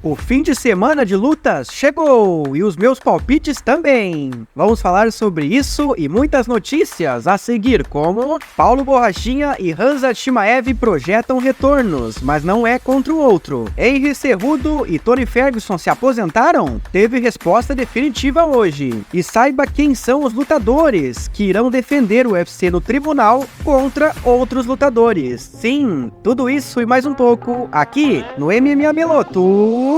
O fim de semana de lutas chegou e os meus palpites também. Vamos falar sobre isso e muitas notícias a seguir, como Paulo Borrachinha e Khamzat Chimaev projetam retornos, mas não é contra o outro. Henry Cejudo e Tony Ferguson se aposentaram? Teve resposta definitiva hoje. E saiba quem são os lutadores que irão defender o UFC no tribunal contra outros lutadores. Sim, tudo isso e mais um pouco aqui no MMA Meloto.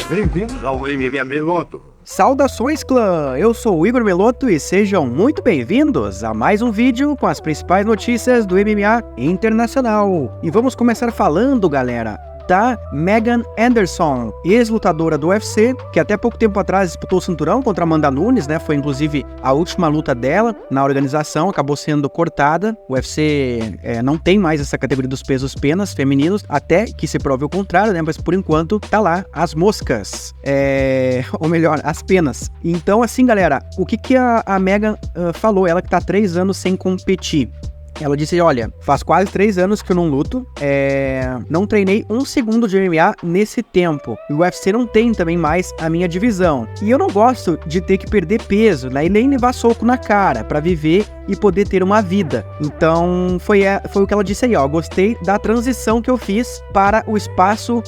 Bem-vindos ao MMA Meloto. Saudações, clã! Eu sou o Igor Meloto e sejam muito bem-vindos a mais um vídeo com as principais notícias do MMA internacional. E vamos começar falando, galera, da Megan Anderson, ex-lutadora do UFC, que até pouco tempo atrás disputou o cinturão contra Amanda Nunes, né? Foi inclusive a última luta dela na organização, acabou sendo cortada. O UFC não tem mais essa categoria dos pesos penas femininos, até que se prove o contrário, né? Mas por enquanto tá lá as moscas, ou melhor, as penas. Então, assim, galera, o que a Megan falou? Ela que tá há 3 anos sem competir. Ela disse, olha, faz quase 3 anos que eu não luto, não treinei 1 segundo de MMA nesse tempo. E o UFC não tem também mais a minha divisão. E eu não gosto de ter que perder peso, né? E nem levar soco na cara pra viver e poder ter uma vida. Então, foi o que ela disse aí, ó. Gostei da transição que eu fiz para o espaço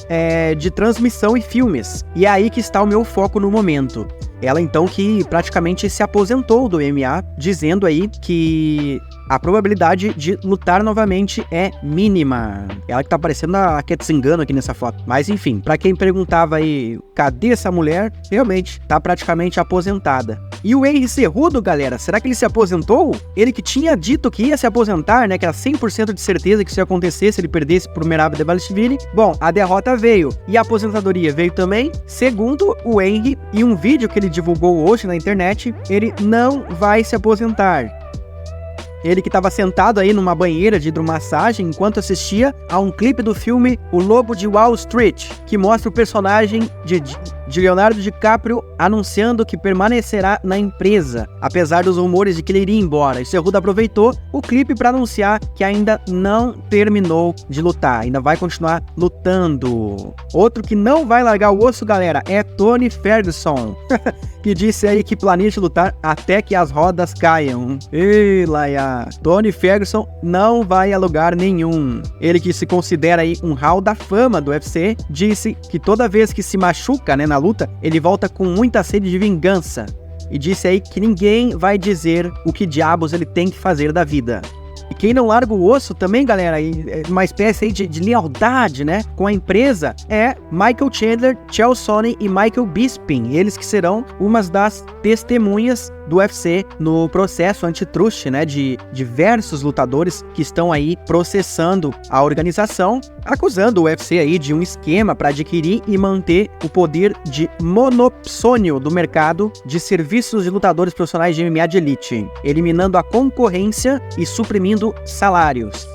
de transmissão e filmes. E é aí que está o meu foco no momento. Ela, então, que praticamente se aposentou do MMA, dizendo aí que a probabilidade de lutar novamente é mínima. Ela que tá parecendo a Cat Zingano aqui nessa foto. Mas, enfim, pra quem perguntava aí, cadê essa mulher? Realmente, tá praticamente aposentada. E o Henry Cejudo, galera, será que ele se aposentou? Ele que tinha dito que ia se aposentar, né? Que era 100% de certeza que isso ia acontecer se ele perdesse pro Merab Dvalishvili. Bom, a derrota veio. E a aposentadoria veio também. Segundo o Henry, e um vídeo que ele divulgou hoje na internet, ele não vai se aposentar. Ele que estava sentado aí numa banheira de hidromassagem enquanto assistia a um clipe do filme O Lobo de Wall Street, que mostra o personagem de Leonardo DiCaprio anunciando que permanecerá na empresa, apesar dos rumores de que ele iria embora. E Cejudo aproveitou o clipe para anunciar que ainda não terminou de lutar, ainda vai continuar lutando. Outro que não vai largar o osso, galera, é Tony Ferguson, que disse aí que planeja lutar até que as rodas caiam. Ei, Laia, Tony Ferguson não vai a lugar nenhum. Ele que se considera aí um hall da fama do UFC, disse que toda vez que se machuca, né, na luta, ele volta com muita sede de vingança. E disse aí que ninguém vai dizer o que diabos ele tem que fazer da vida. E quem não larga o osso também, galera, uma espécie aí de lealdade, né, com a empresa, é Michael Chandler, Chael Sonnen e Michael Bisping. Eles que serão umas das testemunhas do UFC no processo antitrust, né, de diversos lutadores que estão aí processando a organização, acusando o UFC aí de um esquema para adquirir e manter o poder de monopsônio do mercado de serviços de lutadores profissionais de MMA de elite, eliminando a concorrência e suprimindo salários.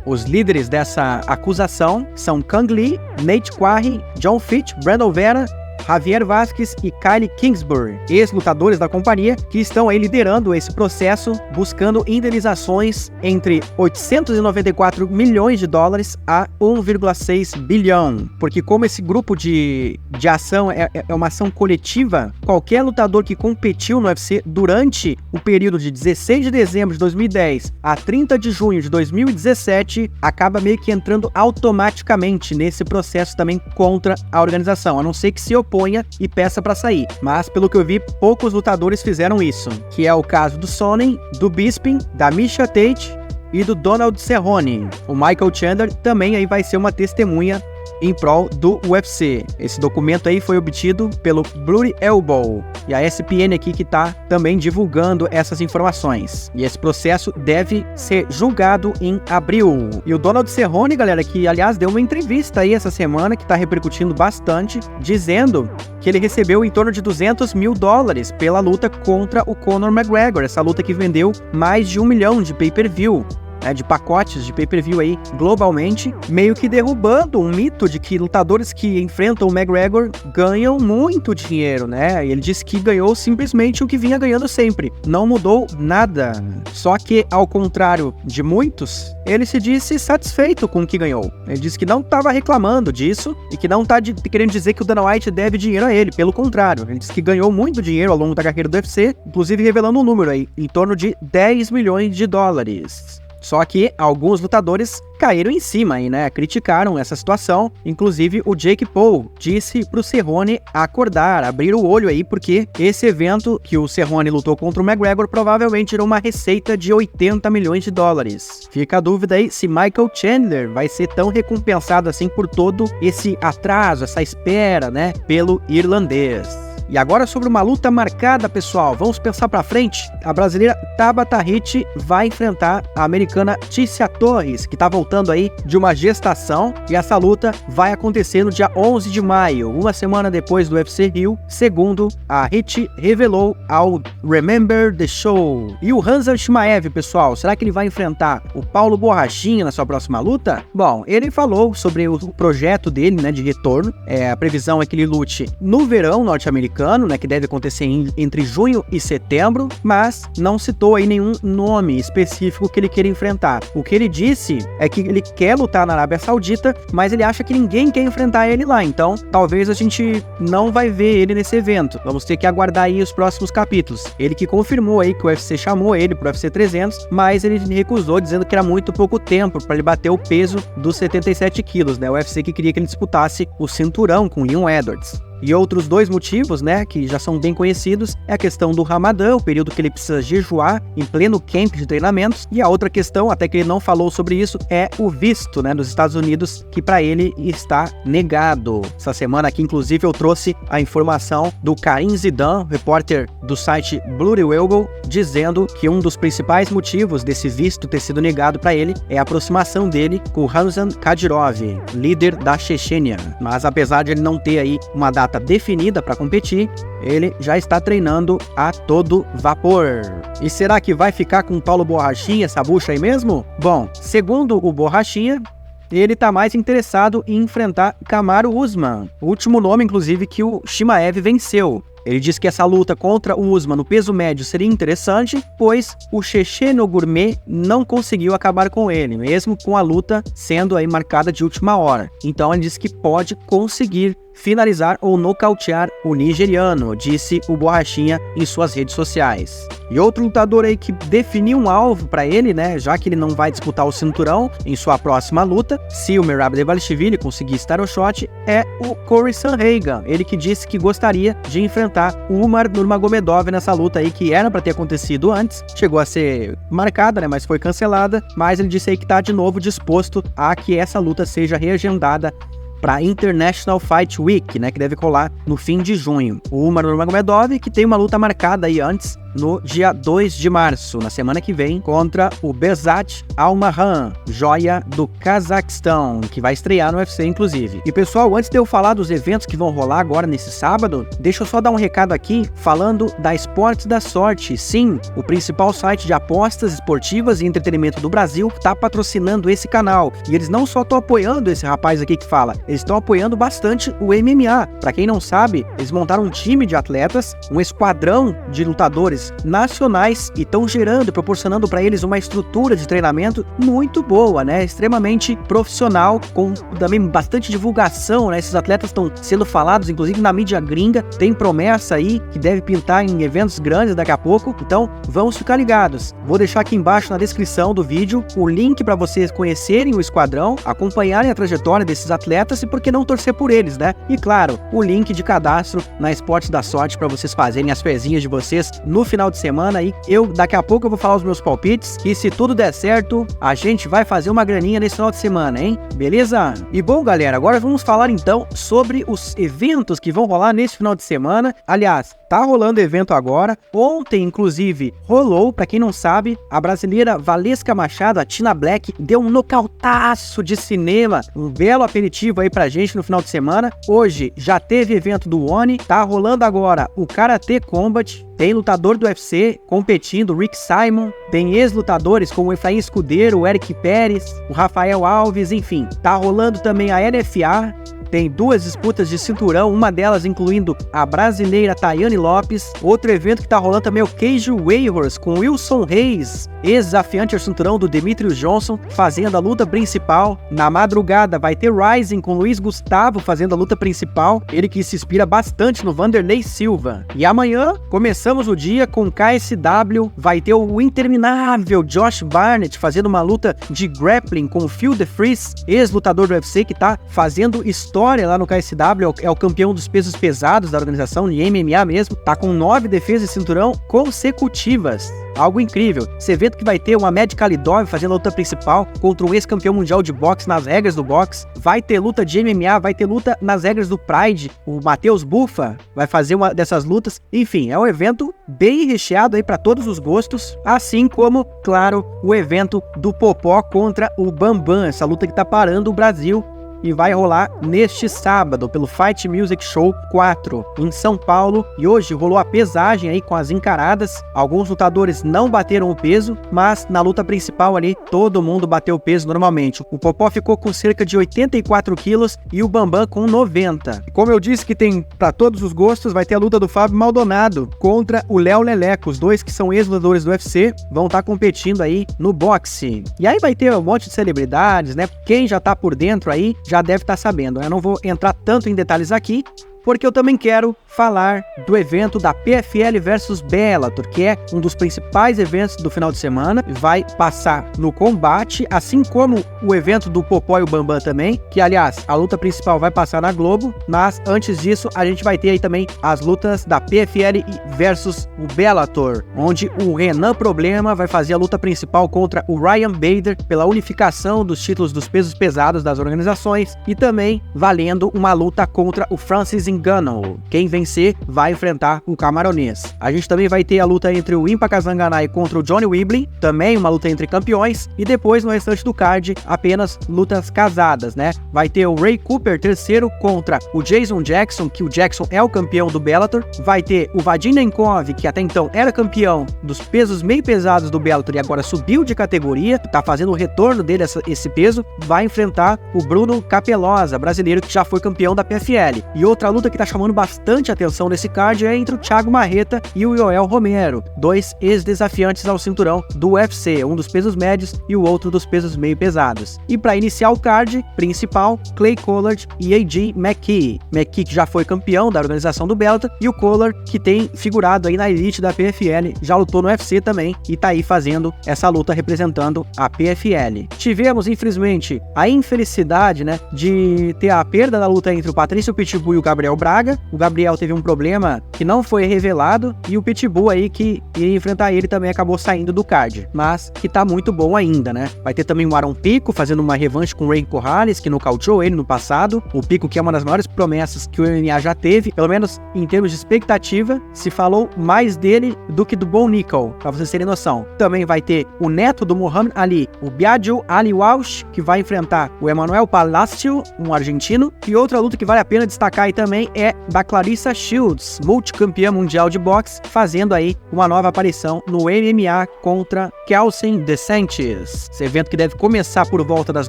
Os líderes dessa acusação são Kang Lee, Nate Quarry, John Fitch, Brandon Vera, Javier Vasquez e Kyle Kingsbury, ex-lutadores da companhia, que estão aí liderando esse processo, buscando indenizações entre 894 milhões de dólares a 1,6 bilhão. Porque como esse grupo de ação é uma ação coletiva, qualquer lutador que competiu no UFC durante o período de 16 de dezembro de 2010 a 30 de junho de 2017, acaba meio que entrando automaticamente nesse processo também contra a organização, a não ser que se oponha e peça pra sair. Mas, pelo que eu vi, poucos lutadores fizeram isso, que é o caso do Sonnen, do Bisping, da Miesha Tate e do Donald Cerrone. O Michael Chandler também aí vai ser uma testemunha em prol do UFC. Esse documento aí foi obtido pelo Bloody Elbow e a ESPN aqui que tá também divulgando essas informações. E esse processo deve ser julgado em abril. E o Donald Cerrone, galera, que aliás deu uma entrevista aí essa semana que tá repercutindo bastante, dizendo que ele recebeu em torno de 200 mil dólares pela luta contra o Conor McGregor, essa luta que vendeu mais de 1 milhão de pay-per-view. né, de pacotes de pay-per-view aí globalmente, meio que derrubando um mito de que lutadores que enfrentam o McGregor ganham muito dinheiro, né? E ele disse que ganhou simplesmente o que vinha ganhando sempre, não mudou nada. Só que, ao contrário de muitos, ele se disse satisfeito com o que ganhou. Ele disse que não estava reclamando disso e que não está querendo dizer que o Dana White deve dinheiro a ele, pelo contrário, ele disse que ganhou muito dinheiro ao longo da carreira do UFC, inclusive revelando um número aí, em torno de 10 milhões de dólares. Só que alguns lutadores caíram em cima aí, né? Criticaram essa situação. Inclusive o Jake Paul disse pro Cerrone acordar, abrir o olho aí, porque esse evento que o Cerrone lutou contra o McGregor provavelmente era uma receita de 80 milhões de dólares. Fica a dúvida aí se Michael Chandler vai ser tão recompensado assim por todo esse atraso, essa espera, né? Pelo irlandês. E agora sobre uma luta marcada, pessoal, vamos pensar pra frente. A brasileira Tabata Ricci vai enfrentar a americana Tícia Torres, que tá voltando aí de uma gestação, e essa luta vai acontecer no dia 11 de maio, uma semana depois do UFC Rio, segundo a Ricci revelou ao Remember the Show. E o Khamzat Chimaev, pessoal, será que ele vai enfrentar o Paulo Borrachinha na sua próxima luta? Bom, ele falou sobre o projeto dele, né, de retorno. A previsão é que ele lute no verão norte-americano, né, que deve acontecer entre junho e setembro, mas não citou aí nenhum nome específico que ele queira enfrentar. O que ele disse é que ele quer lutar na Arábia Saudita, mas ele acha que ninguém quer enfrentar ele lá, então talvez a gente não vai ver ele nesse evento. Vamos ter que aguardar aí os próximos capítulos. Ele que confirmou aí que o UFC chamou ele pro UFC 300, mas ele recusou, dizendo que era muito pouco tempo para ele bater o peso dos 77 quilos, né? O UFC que queria que ele disputasse o cinturão com Leon Edwards. E outros dois motivos, né, que já são bem conhecidos, é a questão do Ramadã, o período que ele precisa jejuar em pleno camp de treinamentos, e a outra questão, até que ele não falou sobre isso, é o visto, né, dos Estados Unidos, que para ele está negado. Essa semana aqui, inclusive, eu trouxe a informação do Karim Zidan, repórter do site Bloody Wiggle, dizendo que um dos principais motivos desse visto ter sido negado para ele é a aproximação dele com o Ramzan Kadyrov, líder da Chechênia. Mas apesar de ele não ter aí uma data definida para competir, ele já está treinando a todo vapor. E será que vai ficar com o Paulo Borrachinha, essa bucha aí mesmo? Bom, segundo o Borrachinha, ele está mais interessado em enfrentar Kamaru Usman, o último nome, inclusive, que o Chimaev venceu. Ele disse que essa luta contra o Usman no peso médio seria interessante, pois o checheno gourmet não conseguiu acabar com ele, mesmo com a luta sendo aí marcada de última hora. Então ele disse que pode conseguir finalizar ou nocautear o nigeriano, disse o Borrachinha em suas redes sociais. E outro lutador aí que definiu um alvo para ele, né, já que ele não vai disputar o cinturão em sua próxima luta, se o Merab Dvalishvili conseguir estar no shot, é o Corey Sandhagen. Ele que disse que gostaria de enfrentar o Umar Nurmagomedov nessa luta aí que era para ter acontecido antes, chegou a ser marcada, né, mas foi cancelada, mas ele disse aí que tá de novo disposto a que essa luta seja reagendada para International Fight Week, né, que deve rolar no fim de junho. O Umar Nurmagomedov, que tem uma luta marcada aí antes, no dia 2 de março, na semana que vem, contra o Bezat Almahan, joia do Cazaquistão, que vai estrear no UFC, inclusive. E pessoal, antes de eu falar dos eventos que vão rolar agora nesse sábado, deixa eu só dar um recado aqui, falando da Esportes da Sorte. Sim, o principal site de apostas esportivas e entretenimento do Brasil está patrocinando esse canal. E eles não só estão apoiando esse rapaz aqui que fala, eles estão apoiando bastante o MMA. Para quem não sabe, eles montaram um time de atletas, um esquadrão de lutadores nacionais e estão gerando, proporcionando para eles uma estrutura de treinamento muito boa, né? Extremamente profissional, com também bastante divulgação, né? Esses atletas estão sendo falados, inclusive na mídia gringa, tem promessa aí que deve pintar em eventos grandes daqui a pouco, então vamos ficar ligados. Vou deixar aqui embaixo na descrição do vídeo o link para vocês conhecerem o esquadrão, acompanharem a trajetória desses atletas e por que não torcer por eles, né? E claro, o link de cadastro na Esportes da Sorte para vocês fazerem as fezinhas de vocês no final de semana. E daqui a pouco eu vou falar os meus palpites, e se tudo der certo, a gente vai fazer uma graninha nesse final de semana, hein? Beleza? E bom, galera, agora vamos falar então sobre os eventos que vão rolar nesse final de semana. Aliás, tá rolando evento agora. Ontem, inclusive, rolou, pra quem não sabe, a brasileira Valesca Machado, a Tina Black, deu um nocautaço de cinema, um belo aperitivo aí pra gente no final de semana. Hoje já teve evento do ONI, tá rolando agora o Karate Combat, tem lutador do UFC competindo, o Rick Simon, tem ex-lutadores como o Efraim Escudeiro, o Eric Pérez, o Rafael Alves, enfim. Tá rolando também a NFA, tem 2 disputas de cinturão, uma delas incluindo a brasileira Tayane Lopes. Outro evento que tá rolando também é o Cage Warriors, com Wilson Reis, ex-desafiante ao cinturão do Demetrius Johnson, fazendo a luta principal. Na madrugada vai ter Rising com Luiz Gustavo fazendo a luta principal, ele que se inspira bastante no Vanderlei Silva. E amanhã começamos o dia com KSW, vai ter o interminável Josh Barnett fazendo uma luta de grappling com o Phil DeFries, ex-lutador do UFC que tá fazendo história lá no KSW, é o campeão dos pesos pesados da organização, de MMA mesmo, tá com 9 defesas de cinturão consecutivas. Algo incrível. Esse evento que vai ter uma Matt Kalidov fazendo a luta principal contra um ex-campeão mundial de boxe nas regras do boxe. Vai ter luta de MMA, vai ter luta nas regras do Pride. O Matheus Buffa vai fazer uma dessas lutas. Enfim, é um evento bem recheado aí para todos os gostos. Assim como, claro, o evento do Popó contra o Bambam. Essa luta que tá parando o Brasil. E vai rolar neste sábado pelo Fight Music Show 4 em São Paulo. E hoje rolou a pesagem aí com as encaradas. Alguns lutadores não bateram o peso, mas na luta principal ali todo mundo bateu o peso normalmente. O Popó ficou com cerca de 84 quilos e o Bambam com 90. Como eu disse que tem para todos os gostos, vai ter a luta do Fábio Maldonado contra o Léo Leleco. Os dois que são ex-lutadores do UFC vão estar competindo aí no boxe. E aí vai ter um monte de celebridades, né? Quem já tá por dentro aí já deve estar sabendo. Eu não vou entrar tanto em detalhes aqui, porque eu também quero falar do evento da PFL versus Bellator, que é um dos principais eventos do final de semana. Vai passar no Combate, assim como o evento do Popó e o Bambam também, que aliás, a luta principal vai passar na Globo, mas antes disso a gente vai ter aí também as lutas da PFL versus o Bellator, onde o Renan Problema vai fazer a luta principal contra o Ryan Bader pela unificação dos títulos dos pesos pesados das organizações e também valendo uma luta contra o Francis Ngannou. Quem vencer vai enfrentar o camaronês. A gente também vai ter a luta entre o Impa Kasanganay contra o Johnny Wiblin, também uma luta entre campeões, e depois no restante do card apenas lutas casadas, né? Vai ter o Ray Cooper terceiro contra o Jason Jackson, que o Jackson é o campeão do Bellator. Vai ter o Vadim Nemkov, que até então era campeão dos pesos meio pesados do Bellator e agora subiu de categoria, tá fazendo o retorno dele esse peso, vai enfrentar o Bruno Capelosa, brasileiro que já foi campeão da PFL. E outra luta que tá chamando bastante atenção nesse card é entre o Thiago Marreta e o Yoel Romero, dois ex-desafiantes ao cinturão do UFC, um dos pesos médios e o outro dos pesos meio pesados. E para iniciar o card principal, Clay Collard e AJ McKee. McKee que já foi campeão da organização do Bellator e o Collard que tem figurado aí na elite da PFL, já lutou no UFC também e tá aí fazendo essa luta representando a PFL. Tivemos, infelizmente, a infelicidade, né, de ter a perda da luta entre o Patrício Pitbull e o Gabriel Braga. O Gabriel teve um problema que não foi revelado e o Pitbull aí que ia enfrentar ele também acabou saindo do card, mas que tá muito bom ainda, né? Vai ter também o Aaron Pico fazendo uma revanche com o Ray Corrales, que nocauteou ele no passado. O Pico que é uma das maiores promessas que o MMA já teve, pelo menos em termos de expectativa, se falou mais dele do que do Bo Nickel, pra vocês terem noção. Também vai ter o neto do Muhammad Ali, o Biagio Ali Walsh, que vai enfrentar o Emmanuel Palacio, um argentino. E outra luta que vale a pena destacar aí também é da Clarissa Shields, multicampeã mundial de boxe, fazendo aí uma nova aparição no MMA contra Kelsen DeSantis. Esse evento que deve começar por volta das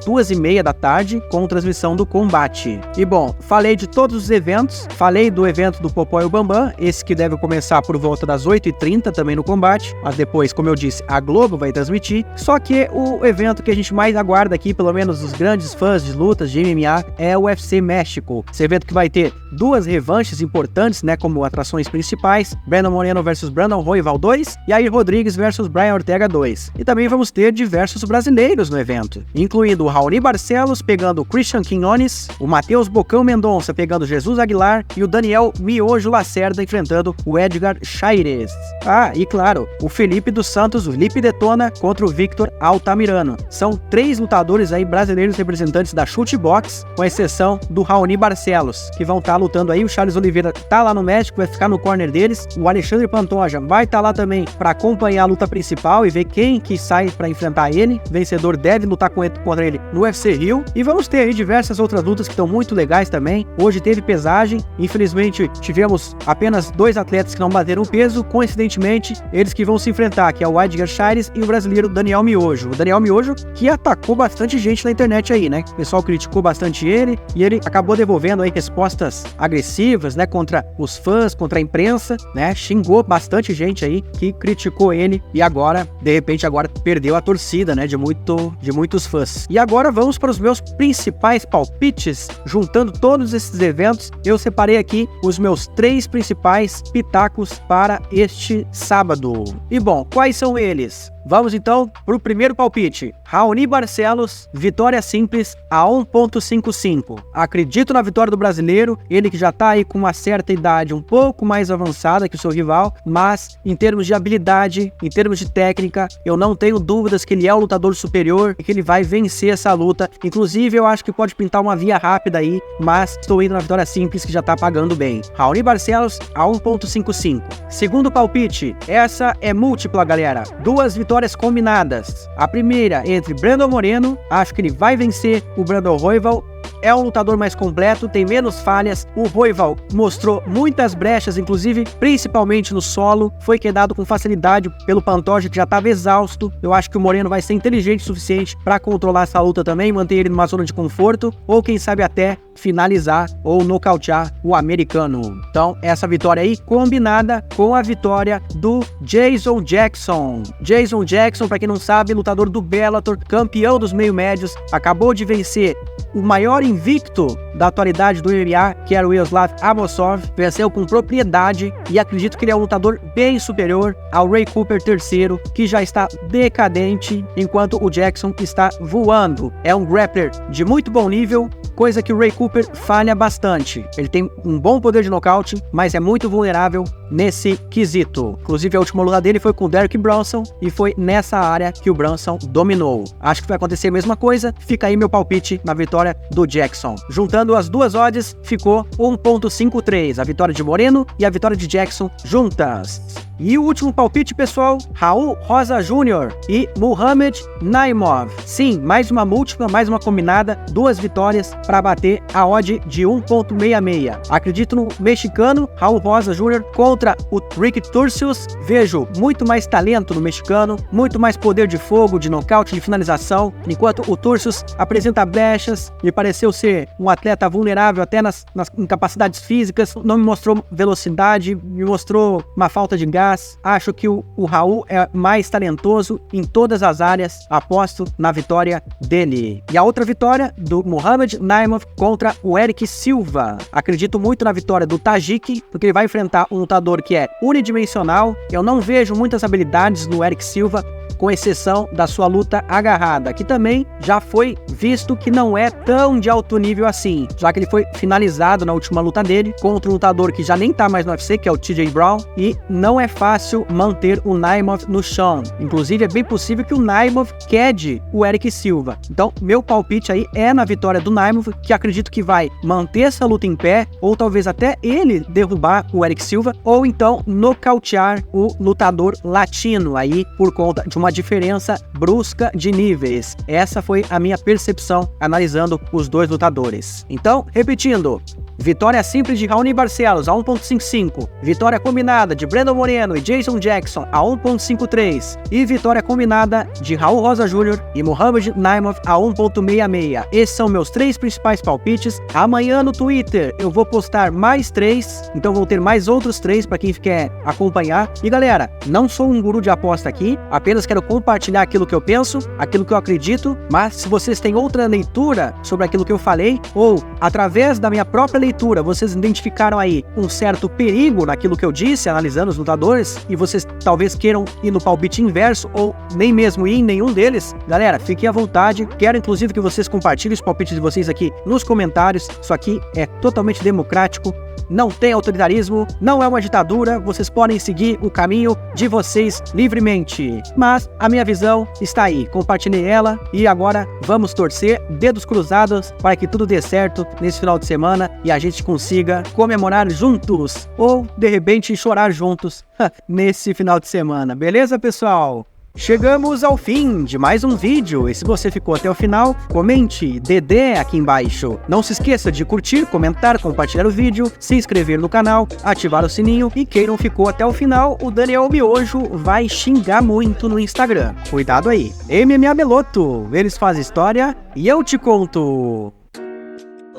2h30 da tarde, com transmissão do Combate. E bom, falei de todos os eventos, falei do evento do Popó e o Bambam, esse que deve começar por volta das 8h30 também no Combate, mas depois, como eu disse, a Globo vai transmitir. Só que o evento que a gente mais aguarda aqui, pelo menos os grandes fãs de lutas de MMA, é o UFC México. Esse evento que vai ter duas revanches importantes, né, como atrações principais, Brandon Moreno versus Brandon Royval 2 e Yair Rodrigues versus Brian Ortega 2. E também vamos ter diversos brasileiros no evento, incluindo o Raoni Barcelos pegando o Christian Quinones, o Matheus Bocão Mendonça pegando Jesus Aguilar e o Daniel Miojo Lacerda enfrentando o Edgar Chaires. Ah, e claro, o Felipe dos Santos, o Felipe Detona contra o Victor Altamirano. São 3 lutadores aí brasileiros representantes da Chute Box, com exceção do Raoni Barcelos, que vão estar lutando lutando aí. O Charles Oliveira tá lá no México, vai ficar no corner deles. O Alexandre Pantoja vai estar lá também para acompanhar a luta principal e ver quem que sai para enfrentar ele. O vencedor deve lutar contra ele no UFC Rio. E vamos ter aí diversas outras lutas que estão muito legais também. Hoje teve pesagem. Infelizmente, tivemos apenas 2 atletas que não bateram peso. Coincidentemente, eles que vão se enfrentar, que é o Edgar Chaires e o brasileiro Daniel Miojo. O Daniel Miojo que atacou bastante gente na internet aí, né? O pessoal criticou bastante ele e ele acabou devolvendo aí respostas agressivas, né? Contra os fãs, contra a imprensa, né? Xingou bastante gente aí que criticou ele e agora, de repente, agora perdeu a torcida, né? De muitos fãs. E agora vamos para os meus principais palpites. Juntando todos esses eventos, eu separei aqui os meus 3 principais pitacos para este sábado. E bom, quais são eles? Vamos então para o primeiro palpite. Raoni Barcelos, vitória simples a 1.55. Acredito na vitória do brasileiro, ele que já tá aí com uma certa idade um pouco mais avançada que o seu rival, mas em termos de habilidade, em termos de técnica, eu não tenho dúvidas que ele é o lutador superior e que ele vai vencer essa luta. Inclusive, eu acho que pode pintar uma via rápida aí, mas estou indo na vitória simples que já tá pagando bem. Raoni Barcelos a 1.55. Segundo palpite, essa é múltipla, galera. 2 vitórias combinadas. A primeira entre Brandon Moreno, acho que ele vai vencer o Brandon Royval. É um lutador mais completo, tem menos falhas. O Royval mostrou muitas brechas, inclusive, principalmente no solo. Foi quedado com facilidade pelo Pantoja, que já estava exausto. Eu acho que o Moreno vai ser inteligente o suficiente para controlar essa luta também, manter ele numa zona de conforto, ou quem sabe até finalizar ou nocautear o americano. Então, essa vitória aí combinada com a vitória do Jason Jackson. Jason Jackson, para quem não sabe, lutador do Bellator, campeão dos meio-médios, acabou de vencer o maior invicto da atualidade do MMA, que era o Yaroslav Amosov, venceu com propriedade e acredito que ele é um lutador bem superior ao Ray Cooper III, que já está decadente, enquanto o Jackson está voando. É um grappler de muito bom nível, coisa que o Ray Cooper falha bastante. Ele tem um bom poder de nocaute, mas é muito vulnerável nesse quesito. Inclusive, a última luta dele foi com o Derek Brunson e foi nessa área que o Brunson dominou. Acho que vai acontecer a mesma coisa. Fica aí meu palpite na vitória do Jackson. Juntando as duas odds, ficou 1.53. A vitória de Moreno e a vitória de Jackson juntas. E o último palpite, pessoal, Raul Rosa Jr. e Muhammad Naimov. Sim, mais uma múltipla, mais uma combinada, 2 vitórias para bater a odd de 1.66. Acredito no mexicano Raul Rosa Jr. contra o Rick Turcios. Vejo muito mais talento no mexicano, muito mais poder de fogo, de nocaute, de finalização, enquanto o Turcios apresenta brechas, me pareceu ser um atleta vulnerável até nas incapacidades físicas, não me mostrou velocidade, me mostrou uma falta de gás. Acho que o Raul é mais talentoso em todas as áreas, aposto na vitória dele. E a outra vitória do Muhammad Naimov contra o Erick Silva. Acredito muito na vitória do Tajik, porque ele vai enfrentar um lutador que é unidimensional. Eu não vejo muitas habilidades no Erick Silva, com exceção da sua luta agarrada, que também já foi visto que não é tão de alto nível assim, já que ele foi finalizado na última luta dele contra um lutador que já nem tá mais no UFC, que é o TJ Brown, e não é fácil manter o Naimov no chão. Inclusive, é bem possível que o Naimov quede o Erick Silva. Então, meu palpite aí é na vitória do Naimov, que acredito que vai manter essa luta em pé, ou talvez até ele derrubar o Erick Silva, ou então nocautear o lutador latino aí, por conta de uma diferença brusca de níveis. Essa foi a minha percepção analisando os dois lutadores. Então, repetindo, vitória simples de Raoni Barcelos a 1.55, vitória combinada de Brandon Moreno e Jason Jackson a 1.53 e vitória combinada de Raul Rosa Jr. e Muhammad Naimov a 1.66. Esses são meus 3 principais palpites. Amanhã no Twitter eu vou postar mais 3, então vou ter mais outros 3 para quem quer acompanhar. E galera, não sou um guru de aposta aqui, apenas quero compartilhar aquilo que eu penso, aquilo que eu acredito, mas se vocês têm outra leitura sobre aquilo que eu falei, ou através da minha própria leitura, vocês identificaram aí um certo perigo naquilo que eu disse, analisando os lutadores, e vocês talvez queiram ir no palpite inverso, ou nem mesmo ir em nenhum deles, galera, fiquem à vontade. Quero inclusive que vocês compartilhem os palpites de vocês aqui nos comentários. Isso aqui é totalmente democrático. não tem autoritarismo, não é uma ditadura, vocês podem seguir o caminho de vocês livremente. Mas a minha visão está aí, compartilhei ela e agora vamos torcer, dedos cruzados, para que tudo dê certo nesse final de semana e a gente consiga comemorar juntos, ou de repente chorar juntos nesse final de semana, beleza, pessoal? Chegamos ao fim de mais um vídeo, e se você ficou até o final, comente DD aqui embaixo. Não se esqueça de curtir, comentar, compartilhar o vídeo, se inscrever no canal, ativar o sininho, e quem não ficou até o final, o Daniel Miojo vai xingar muito no Instagram. Cuidado aí. MMA Meloto, eles fazem história e eu te conto.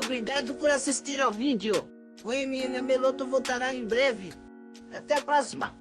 Obrigado por assistir ao vídeo. O MMA Meloto voltará em breve. Até a próxima.